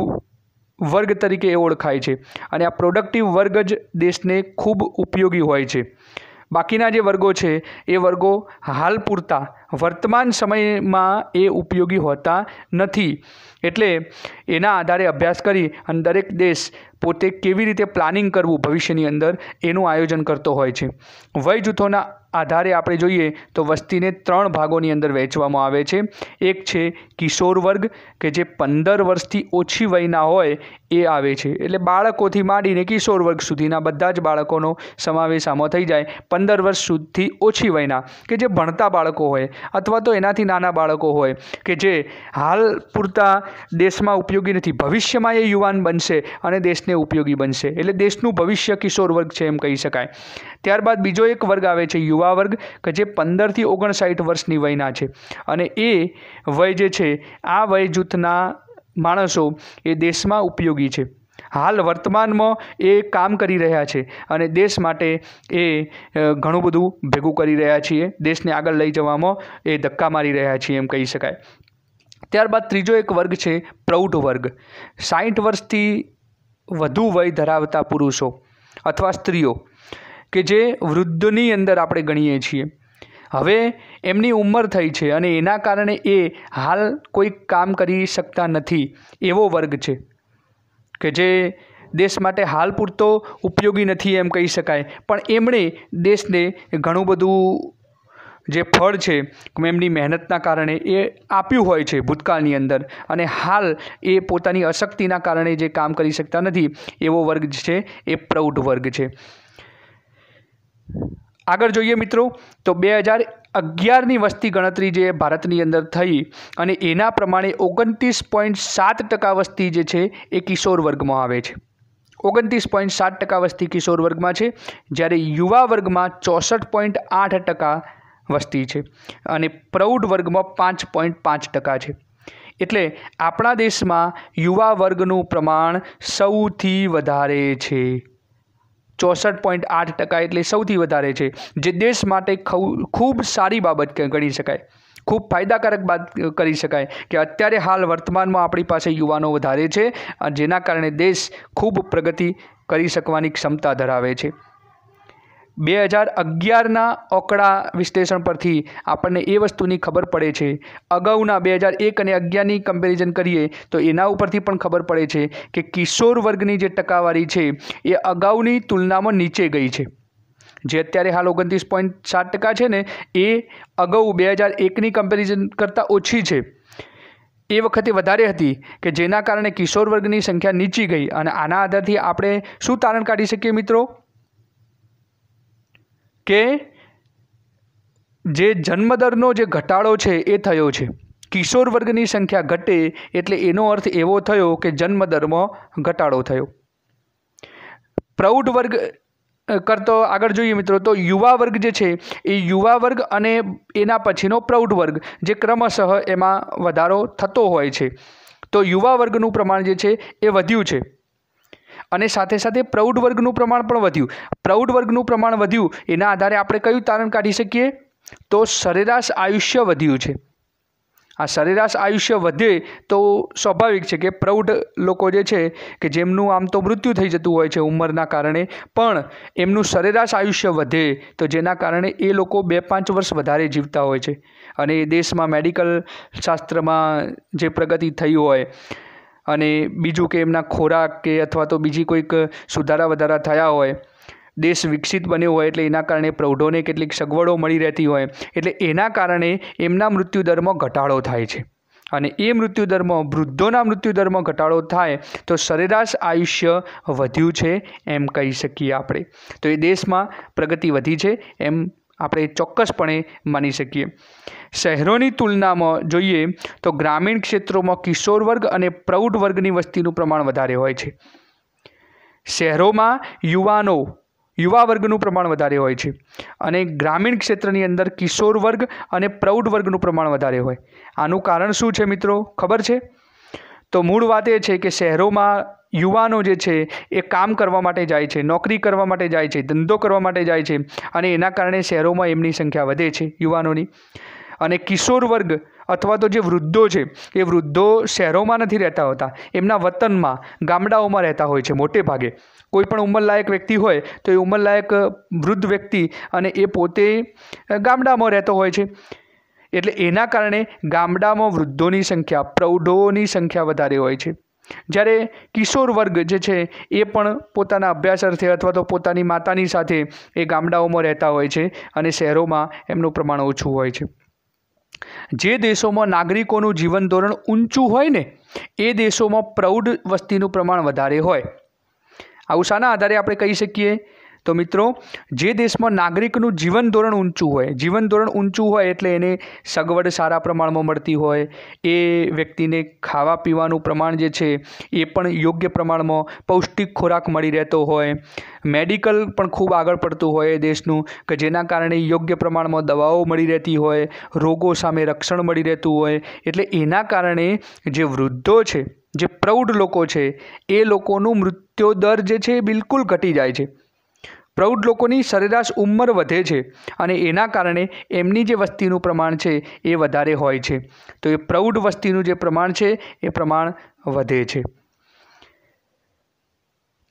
વર્ગ તરીકે એ ઓળખાય છે અને આ પ્રોડક્ટિવ વર્ગ જ દેશને ખૂબ ઉપયોગી હોય છે. બાકીના જે વર્ગો છે એ વર્ગો હાલ પૂરતા વર્તમાન સમયમાં એ ઉપયોગી હોતા નથી. એટલે એના આધારે અભ્યાસ કરી અને દરેક દેશ પોતે કેવી રીતે પ્લાનિંગ કરવું ભવિષ્યની અંદર એનું આયોજન કરતો હોય છે. વય જૂથોના આધારે આપણે જોઈએ તો વસ્તીને 3 ભાગોની અંદર વહેંચવામાં આવે છે. એક છે કિશોર વર્ગ કે જે 15 વર્ષથી ઓછી વયના હોય એ આવે છે, એટલે બાળકોથી માંડીને કિશોર વર્ગ સુધીના બધા જ બાળકોનો સમાવેશ આમાં થઈ જાય. 15 વર્ષ સુધી ઓછી વયના કે જે ભણતા બાળકો હોય અથવા તો એનાથી નાના બાળકો હોય કે જે હાલ પૂરતા દેશમાં ઉપયોગી નથી, ભવિષ્યમાં એ યુવાન બનશે અને દેશને ઉપયોગી બનશે, એટલે દેશનું ભવિષ્ય કિશોર વર્ગ છે એમ કહી શકાય. ત્યારબાદ બીજો એક વર્ગ આવે છે યુવા વર્ગ કે જે 15થી 59 વર્ષની વયના છે અને એ વય જે છે આ વય જૂથના માણસો એ દેશમાં ઉપયોગી છે, હાલ વર્તમાનમાં એ કામ કરી રહ્યા છે અને દેશ માટે એ ઘણું બધું ભેગું કરી રહ્યા છીએ, દેશને આગળ લઈ જવામાં એ ધક્કા મારી રહ્યા છીએ એમ કહી શકાય. ત્યારબાદ ત્રીજો એક વર્ગ છે પ્રૌઢ વર્ગ. 60 વર્ષથી વધુ વય ધરાવતા પુરુષો અથવા સ્ત્રીઓ કે જે વૃદ્ધની અંદર આપણે ગણીએ છીએ. હવે એમની ઉંમર થઈ છે અને એના કારણે એ હાલ કોઈ કામ કરી શકતા નથી એવો વર્ગ છે કે જે દેશ માટે હાલ પૂરતો ઉપયોગી નથી એમ કહી શકાય, પણ એમણે દેશને ઘણું બધું જે ફળ છે એમની મહેનતના કારણે એ આપ્યું હોય છે ભૂતકાળની અંદર અને હાલ એ પોતાની અશક્તિના કારણે જે કામ કરી શકતા નથી એવો વર્ગ છે એ પ્રૌઢ વર્ગ છે. આગળ જોઈએ મિત્રો તો 2011ની વસ્તી ગણતરી જે ભારતની અંદર થઈ અને એના પ્રમાણે 29.7% વસ્તી જે છે એ કિશોર વર્ગમાં આવે છે. 29.7% વસ્તી કિશોર વર્ગમાં છે, જ્યારે યુવા વર્ગમાં 64.8% વસ્તી છે અને પ્રૌઢ વર્ગમાં 5.5% છે. એટલે આપણા દેશમાં યુવા વર્ગનું પ્રમાણ સૌથી વધારે છે. 64.8% એટલે સૌથી વધારે છે, જે દેશ માટે ખૂબ સારી બાબત ગણી શકાય, ખૂબ ફાયદાકારક બાત કરી શકાય કે અત્યારે હાલ વર્તમાનમાં આપણી પાસે યુવાનો વધારે છે જેના કારણે દેશ ખૂબ પ્રગતિ કરી શકવાની ક્ષમતા ધરાવે છે. 2011ના આંકડા વિશ્લેષણ પરથી આપણને એ વસ્તુની ખબર પડે છે, અગાઉના 2001 અને 2011ની કમ્પેરિઝન કરીએ તો એના ઉપરથી પણ ખબર પડે છે કે કિશોર વર્ગની જે ટકાવારી છે એ અગાઉની તુલનામાં નીચે ગઈ છે. જે અત્યારે હાલ 29.7% છે ને એ અગાઉ 2001ની કમ્પેરિઝન કરતાં ઓછી છે. એ વખતે વધારે હતી કે જેના કારણે કિશોર વર્ગની સંખ્યા નીચી ગઈ અને આના આધારથી આપણે શું તારણ કાઢી શકીએ મિત્રો કે જે જન્મદરનો જે ઘટાડો છે એ થયો છે. કિશોર વર્ગની સંખ્યા ઘટે એટલે એનો અર્થ એવો થયો કે જન્મદરમાં ઘટાડો થયો. પ્રૌઢ વર્ગ કરતો આગળ જોઈએ મિત્રો તો યુવા વર્ગ જે છે એ યુવા વર્ગ અને એના પછીનો પ્રૌઢ વર્ગ જે ક્રમશઃ એમાં વધારો થતો હોય છે. તો યુવા વર્ગનું પ્રમાણ જે છે એ વધ્યું છે અને સાથે સાથે પ્રૌઢ વર્ગનું પ્રમાણ પણ વધ્યું. પ્રૌઢ વર્ગનું પ્રમાણ વધ્યું એના આધારે આપણે કયું તારણ કાઢી શકીએ તો સરેરાશ આયુષ્ય વધ્યું છે. આ સરેરાશ આયુષ્ય વધે તો સ્વાભાવિક છે કે પ્રૌઢ લોકો જે છે કે જેમનું આમ તો મૃત્યુ થઈ જતું હોય છે ઉંમરના કારણે, પણ એમનું સરેરાશ આયુષ્ય વધે તો જેના કારણે એ લોકો 2-5 વર્ષ વધારે જીવતા હોય છે અને દેશમાં મેડિકલ શાસ્ત્રમાં જે પ્રગતિ થઈ હોય અને બીજું કે એમના ખોરાક કે અથવા તો બીજી કોઈક સુધારા વધારા થયા હોય, દેશ વિકસિત બન્યો હોય, એટલે એના કારણે પ્રૌઢોને કેટલીક સગવડો મળી રહેતી હોય, એટલે એના કારણે એમના મૃત્યુદરમાં ઘટાડો થાય છે. અને એ મૃત્યુદરમાં વૃદ્ધોના મૃત્યુદરમાં ઘટાડો થાય તો સરેરાશ આયુષ્ય વધ્યું છે એમ કહી શકીએ આપણે. તો એ દેશમાં પ્રગતિ વધી છે એમ આપણે ચોક્કસપણે માની શકીએ. શહેરોની તુલનામાં જોઈએ તો ગ્રામીણ ક્ષેત્રોમાં કિશોર વર્ગ અને પ્રૌઢ વર્ગની વસ્તીનું પ્રમાણ વધારે હોય છે. શહેરોમાં યુવા વર્ગનું પ્રમાણ વધારે હોય છે અને ગ્રામીણ ક્ષેત્રની અંદર કિશોર વર્ગ અને પ્રૌઢ વર્ગનું પ્રમાણ વધારે હોય. આનું કારણ શું છે મિત્રો, ખબર છે? તો મૂળ વાત એ છે કે શહેરોમાં યુવાનો જે છે એ કામ કરવા માટે જાય છે, નોકરી કરવા માટે જાય છે, ધંધો કરવા માટે જાય છે, અને એના કારણે શહેરોમાં એમની સંખ્યા વધે છે યુવાનોની. અને કિશોર વર્ગ અથવા તો જે વૃદ્ધો છે એ વૃદ્ધો શહેરોમાં નથી રહેતા હોતા, એમના વતનમાં ગામડાઓમાં રહેતા હોય છે મોટે ભાગે. કોઈ પણ ઉંમરલાયક વ્યક્તિ હોય તો એ ઉંમરલાયક વૃદ્ધ વ્યક્તિ અને એ પોતે ગામડામાં રહેતો હોય છે. એટલે એના કારણે ગામડામાં વૃદ્ધોની સંખ્યા, પ્રૌઢોની સંખ્યા વધારે હોય છે. જ્યારે કિશોર વર્ગ જે છે એ પણ પોતાના અભ્યાસ અર્થે અથવા તો પોતાની માતાની સાથે એ ગામડાઓમાં રહેતા હોય છે અને શહેરોમાં એમનું પ્રમાણ ઓછું હોય છે. જે દેશોમાં નાગરિકોનું જીવન ધોરણ ઊંચું હોય ને એ દેશોમાં પ્રૌઢ વસ્તીનું પ્રમાણ વધારે હોય. આવું શાના આધારે આપણે કહી શકીએ? તો મિત્રો, જે દેશમાં નાગરિકનું જીવન ધોરણ ઊંચું હોય એટલે એને સગવડ સારા પ્રમાણમાં મળતી હોય, એ વ્યક્તિને ખાવા પીવાનું પ્રમાણ જે છે એ પણ યોગ્ય પ્રમાણમાં પૌષ્ટિક ખોરાક મળી રહેતો હોય, મેડિકલ પણ ખૂબ આગળ પડતું હોય એ દેશનું, કે જેના કારણે યોગ્ય પ્રમાણમાં દવાઓ મળી રહેતી હોય, રોગો સામે રક્ષણ મળી રહેતું હોય. એટલે એના કારણે જે વૃદ્ધો છે, જે પ્રૌઢ લોકો છે, એ લોકોનું મૃત્યુ દર જે છે એ બિલકુલ ઘટી જાય છે. પ્રૌઢ લોકોની સરેરાશ ઉંમર વધે છે અને એના કારણે એમની જે વસ્તીનું પ્રમાણ છે એ વધારે હોય છે. તો એ પ્રૌઢ વસ્તીનું જે પ્રમાણ છે એ પ્રમાણ વધે છે.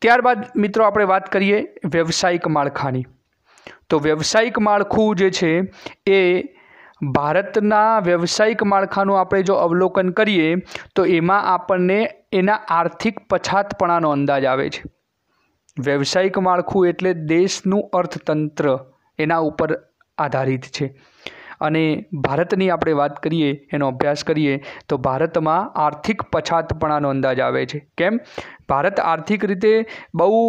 ત્યારબાદ મિત્રો આપણે વાત કરીએ વ્યવસાયિક માળખાની. તો વ્યવસાયિક માળખું જે છે એ ભારતના વ્યવસાયિક માળખાનું આપણે જો અવલોકન કરીએ તો એમાં આપણને એના આર્થિક પછાતપણાનો અંદાજ આવે છે. વ્યવસાયિક માળખું એટલે દેશનું અર્થતંત્ર એના ઉપર આધારિત છે. અને ભારતની આપણે વાત કરીએ, એનો અભ્યાસ કરીએ તો ભારતમાં આર્થિક પછાતપણાનો અંદાજ આવે છે. કેમ? ભારત આર્થિક રીતે બહુ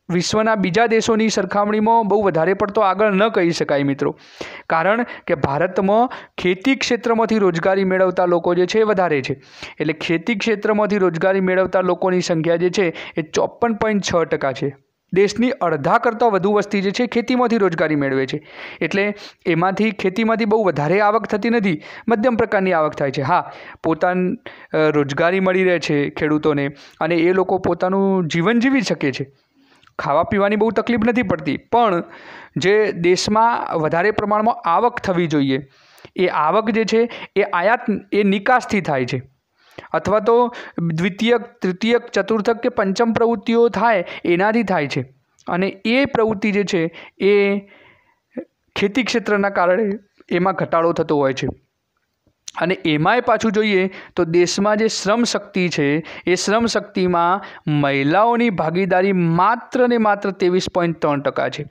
વિશ્વના બીજા દેશોની સરખામણીમાં બહુ વધારે પડતો આગળ ન કહી શકાય મિત્રો. કારણ કે ભારતમાં ખેતી ક્ષેત્રમાંથી રોજગારી મેળવતા લોકો જે છે એ વધારે છે. એટલે ખેતી ક્ષેત્રમાંથી રોજગારી મેળવતા લોકોની સંખ્યા જે છે એ 54.6% છે. દેશની અડધા કરતાં વધુ વસ્તી જે છે ખેતીમાંથી રોજગારી મેળવે છે. એટલે એમાંથી ખેતીમાંથી બહુ વધારે આવક થતી નથી, મધ્યમ પ્રકારની આવક થાય છે. હા, પોતાની રોજગારી મળી રહે છે ખેડૂતોને અને એ લોકો પોતાનું જીવન જીવી શકે છે, ખાવા પીવાની બહુ તકલીફ નથી પડતી. પણ જે દેશમાં વધારે પ્રમાણમાં આવક થવી જોઈએ એ આવક જે છે એ નિકાસથી થાય છે, અથવા તો દ્વિતીયક, તૃતીયક, ચતુર્થક કે પંચમ પ્રવૃત્તિઓ થાય એનાથી થાય છે. અને એ પ્રવૃત્તિ જે છે એ ખેતી ક્ષેત્રના કારણે એમાં ઘટાડો થતો હોય છે. અને એમાંય પાછું જોઈએ તો દેશમાં જે શ્રમ શક્તિ છે એ શ્રમ શક્તિમાં મહિલાઓની ભાગીદારી માત્ર ને માત્ર 23.3% છે.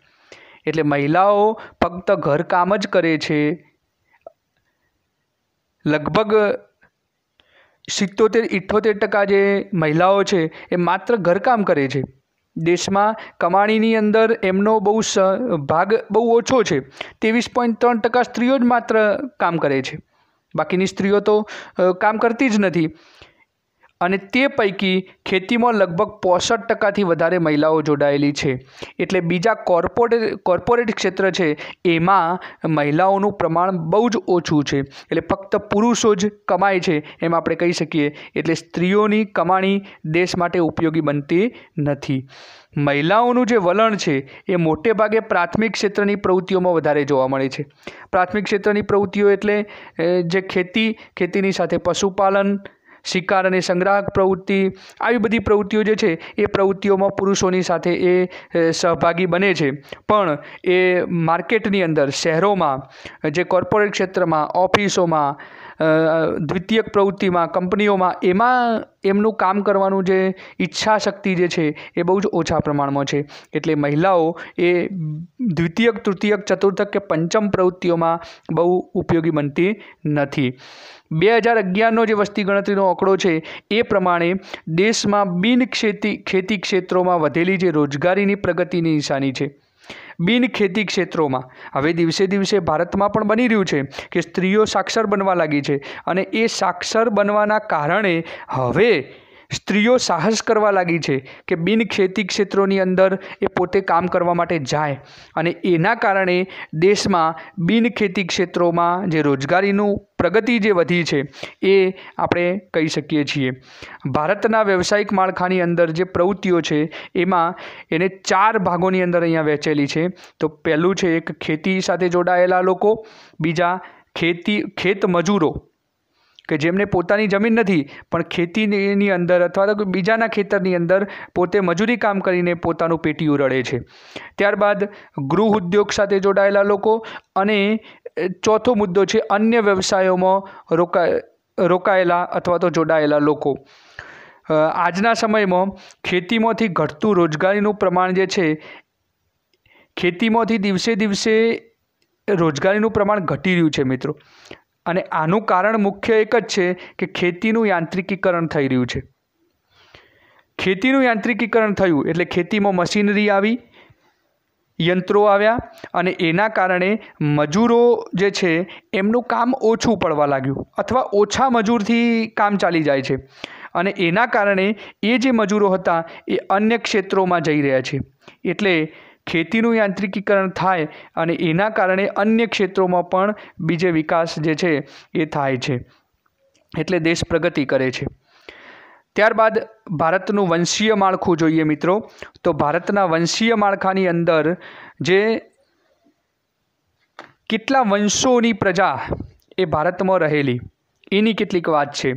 એટલે મહિલાઓ ફક્ત ઘરકામ જ કરે છે. લગભગ 77-78% જે મહિલાઓ છે એ માત્ર ઘરકામ કરે છે. દેશમાં કમાણીની અંદર એમનો ભાગ બહુ ઓછો છે. 23.3% સ્ત્રીઓ જ માત્ર કામ કરે છે, બાકીની સ્ત્રીઓ તો કામ કરતી જ નથી. અને તે પૈકી ખેતીમાં લગભગ 65%થી વધારે મહિલાઓ જોડાયેલી છે. એટલે બીજા કોર્પોરેટ ક્ષેત્ર છે એમાં મહિલાઓનું પ્રમાણ બહુ જ ઓછું છે. એટલે ફક્ત પુરુષો જ કમાય છે એમ આપણે કહી શકીએ. એટલે સ્ત્રીઓની કમાણી દેશ માટે ઉપયોગી બનતી નથી. મહિલાઓનું જે વલણ છે એ મોટે ભાગે પ્રાથમિક ક્ષેત્રની પ્રવૃત્તિઓમાં વધારે જોવા મળે છે. પ્રાથમિક ક્ષેત્રની પ્રવૃત્તિઓ એટલે જે ખેતીની સાથે પશુપાલન, શિકાર અને સંગ્રાહક પ્રવૃત્તિ, આવી બધી પ્રવૃત્તિઓ જે છે એ પ્રવૃત્તિઓમાં પુરુષોની સાથે એ સહભાગી બને છે. પણ એ માર્કેટની અંદર, શહેરોમાં, જે કોર્પોરેટ ક્ષેત્રમાં, ઓફિસોમાં દ્વિતીયક પ્રવૃત્તિમાં, કંપનીઓમાં, એમાં એમનું કામ કરવાનું જે ઈચ્છા શક્તિ જે છે એ બહુ જ ઓછા પ્રમાણમાં છે. એટલે મહિલાઓ એ દ્વિતીયક, તૃતીયક, ચતુર્થક કે પંચમ પ્રવૃત્તિઓમાં બહુ ઉપયોગી બનતી નથી. 2011નો જે વસ્તી ગણતરીનો આંકડો છે એ પ્રમાણે દેશમાં ખેતી ક્ષેત્રોમાં વધેલી જે રોજગારીની પ્રગતિની નિશાની છે. બિન ખેતી ક્ષેત્રોમાં હવે દિવસે દિવસે ભારતમાં પણ બની રહ્યું છે કે સ્ત્રીઓ સાક્ષર બનવા લાગી છે, અને એ સાક્ષર બનવાના કારણે હવે સ્ત્રીઓ સાહસ કરવા લાગી છે કે બિન ખેતી ક્ષેત્રોની અંદર એ પોતે કામ કરવા માટે જાય, અને એના કારણે દેશમાં બિન ખેતી ક્ષેત્રોમાં જે રોજગારીનું પ્રગતિ જે વધી છે એ આપણે કહી શકીએ છીએ. ભારતના વ્યવસાયિક માળખાની અંદર જે પ્રવૃત્તિઓ છે એમાં એને 4 ભાગોની અંદર અહીંયા વહેંચેલી છે. તો પહેલું છે એક ખેતી સાથે જોડાયેલા લોકો, બીજા ખેત મજૂરો કે જેમને પોતાની જમીન નથી પણ ખેતીની અંદર અથવા તો બીજાના ખેતરની અંદર પોતે મજૂરી કામ કરીને પોતાનું પેટીયું રળે છે. ત્યારબાદ ગૃહ ઉદ્યોગ સાથે જોડાયેલા લોકો, અને ચોથો મુદ્દો છે અન્ય વ્યવસાયોમાં રોકાયેલા અથવા તો જોડાયેલા લોકો. આજના સમયમાં ખેતીમાંથી ઘટતું રોજગારીનું પ્રમાણ જે છે, ખેતીમાંથી દિવસે દિવસે રોજગારીનું પ્રમાણ ઘટી રહ્યું છે મિત્રો, અને આનું કારણ મુખ્ય એક જ છે કે ખેતીનું યાંત્રિકીકરણ થઈ રહ્યું છે. ખેતીનું યાંત્રિકીકરણ થયું એટલે ખેતીમાં મશીનરી આવી, યંત્રો આવ્યા, અને એના કારણે મજૂરો જે છે એમનું કામ ઓછું પડવા લાગ્યું, અથવા ઓછા મજૂરથી કામ ચાલી જાય છે, અને એના કારણે એ જે મજૂરો હતા એ અન્ય ક્ષેત્રોમાં જઈ રહ્યા છે. એટલે ખેતીનું યાંત્રિકીકરણ થાય અને એના કારણે અન્ય ક્ષેત્રોમાં પણ બીજે વિકાસ જે છે એ થાય છે, એટલે દેશ પ્રગતિ કરે છે. ત્યારબાદ ભારતનું વંશીય માળખું જોઈએ મિત્રો. તો ભારતના વંશીય માળખાની અંદર જે કેટલા વંશોની પ્રજા એ ભારતમાં રહેલી એની કેટલીક વાત છે.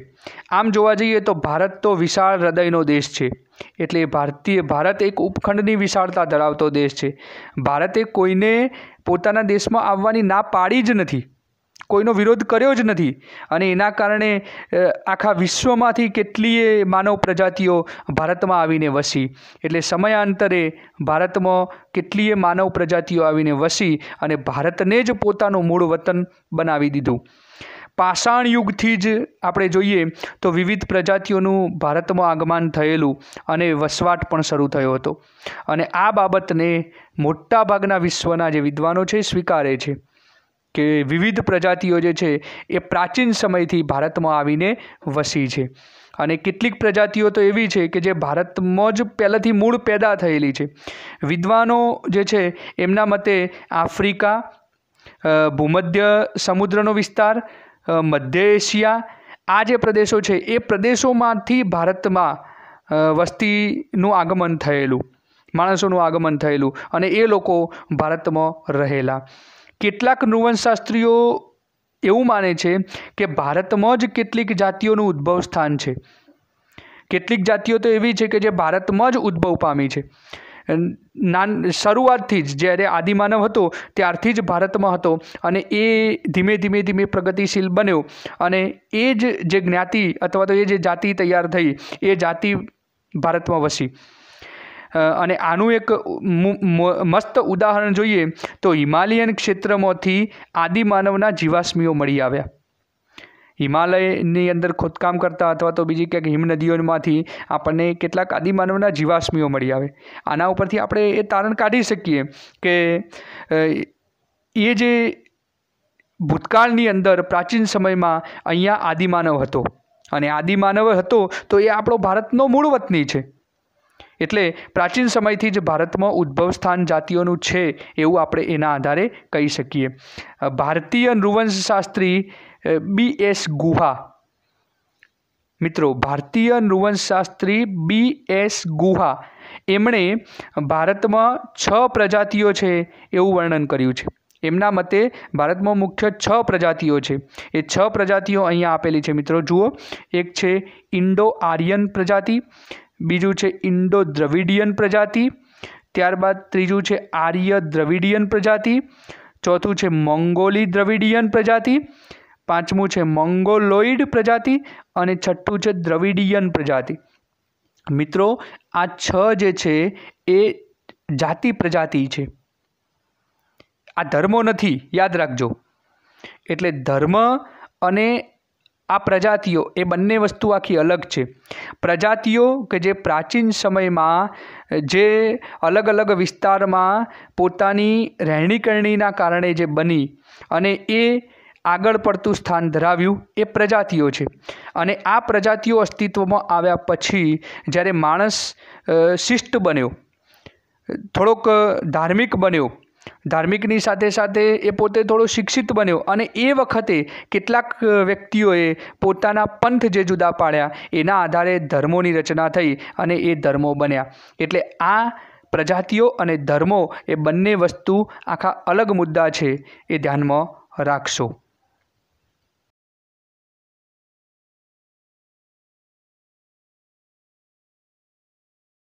આમ જોવા જઈએ તો ભારત તો વિશાળ હૃદયનો દેશ છે, એટલે ભારત એક ઉપખંડની વિશાળતા ધરાવતો દેશ છે. ભારતે કોઈને પોતાના દેશમાં આવવાની ના પાડી જ નથી, કોઈનો વિરોધ કર્યો જ નથી, અને એના કારણે આખા વિશ્વમાંથી કેટલીય માનવ પ્રજાતિઓ ભારતમાં આવીને વસી. એટલે સમયાંતરે ભારતમાં કેટલીય માનવ પ્રજાતિઓ આવીને વસી અને ભારતને જ પોતાનું મૂળ વતન બનાવી દીધું. પાષાણ યુગથી જ આપણે જોઈએ તો વિવિધ પ્રજાતિઓનું ભારતમાં આગમન થયેલું અને વસવાટ પણ શરૂ થયો હતો, અને આ બાબતને મોટાભાગના વિશ્વના જે વિદ્વાનો છે સ્વીકારે છે કે વિવિધ પ્રજાતિઓ જે છે એ પ્રાચીન સમયથી ભારતમાં આવીને વસી છે. અને કેટલીક પ્રજાતિઓ તો એવી છે કે જે ભારતમાં જ પહેલાંથી મૂળ પેદા થયેલી છે. વિદ્વાનો જે છે એમના મતે આફ્રિકા, ભૂમધ્ય સમુદ્રનો વિસ્તાર, મધ્ય એશિયા, આ જે પ્રદેશો છે એ પ્રદેશોમાંથી ભારતમાં વસ્તીનું આગમન થયેલું, માણસોનું આગમન થયેલું, અને એ લોકો ભારતમાં રહેલા. કેટલાક નૃવંશશાસ્ત્રીઓ એવું માને છે કે ભારતમાં જ કેટલીક જાતિઓનું ઉદ્ભવ સ્થાન છે. કેટલીક જાતિઓ તો એવી છે કે જે ભારતમાં જ ઉદ્ભવ પામી છે. શરૂઆતથી જ જ્યારે આદિમાનવ હતો ત્યારથી જ ભારતમાં હતો, અને એ ધીમે ધીમે પ્રગતિશીલ બન્યો, અને એ જ જે જ્ઞાતિ અથવા તો એ જે જાતિ તૈયાર થઈ એ જાતિ ભારતમાં વસી. અને આનું એક મસ્ત ઉદાહરણ જોઈએ તો હિમાલયન ક્ષેત્રમાંથી આદિમાનવના જીવાશ્મીઓ મળી આવ્યા. હિમાલયની અંદર ખોદકામ કરતા અથવા તો બીજી ક્યાંક હિમનદીઓમાંથી આપણને કેટલાક આદિમાનવના જીવાશ્મીઓ મળી આવે. આના ઉપરથી આપણે એ તારણ કાઢી શકીએ કે એ જે ભૂતકાળની અંદર પ્રાચીન સમયમાં અહીંયા આદિમાનવ હતો, અને આદિમાનવ હતો તો એ આપણો ભારતનો મૂળ વતની છે. એટલે પ્રાચીન સમયથી જ ભારતમાં ઉદ્ભવ સ્થાન જાતિઓનું છે એવું આપણે એના આધારે કહી શકીએ. ભારતીય નૃવંશશાસ્ત્રી B.S. ગુહા, મિત્રો ભારતીય નૃવંશશાસ્ત્રી B.S. ગુહા એમણે ભારતમાં 6 પ્રજાતિઓ છે એવું વર્ણન કર્યું છે. એમના મતે ભારતમાં મુખ્ય 6 પ્રજાતિઓ છે. એ 6 પ્રજાતિઓ અહીંયા આપેલી છે મિત્રો, જુઓ. એક છે ઇન્ડો આર્યન પ્રજાતિ, બીજું છે ઇન્ડો દ્રવિડિયન પ્રજાતિ, ત્યારબાદ ત્રીજું છે આર્ય દ્રવિડિયન પ્રજાતિ, ચોથું છે મોંગોલી દ્રવિડિયન પ્રજાતિ, પાંચમું છે મંગોલોઇડ પ્રજાતિ અને છઠ્ઠું છે દ્રવિડિયન પ્રજાતિ. મિત્રો આ 6 જે છે એ જાતિ પ્રજાતિ છે, આ ધર્મો નથી, યાદ રાખજો. એટલે ધર્મ અને આ પ્રજાતિઓ એ બંને વસ્તુ આખી અલગ છે. પ્રજાતિઓ કે જે પ્રાચીન સમયમાં જે અલગ અલગ વિસ્તારમાં પોતાની રહેણીકરણીના કારણે જે બની અને એ આગળ પડતું સ્થાન ધરાવ્યું એ પ્રજાતિઓ છે. અને આ પ્રજાતિઓ અસ્તિત્વમાં આવ્યા પછી જ્યારે માણસ શિષ્ટ બન્યો, થોડોક ધાર્મિક બન્યો, ધાર્મિકની સાથે સાથે એ પોતે થોડો શિક્ષિત બન્યો અને એ વખતે કેટલાક વ્યક્તિઓએ પોતાના પંથ જે જુદા પાડ્યા એના આધારે ધર્મોની રચના થઈ અને એ ધર્મો બન્યા. એટલે આ પ્રજાતિઓ અને ધર્મો એ બંને વસ્તુ આખા અલગ મુદ્દા છે, એ ધ્યાનમાં રાખશો.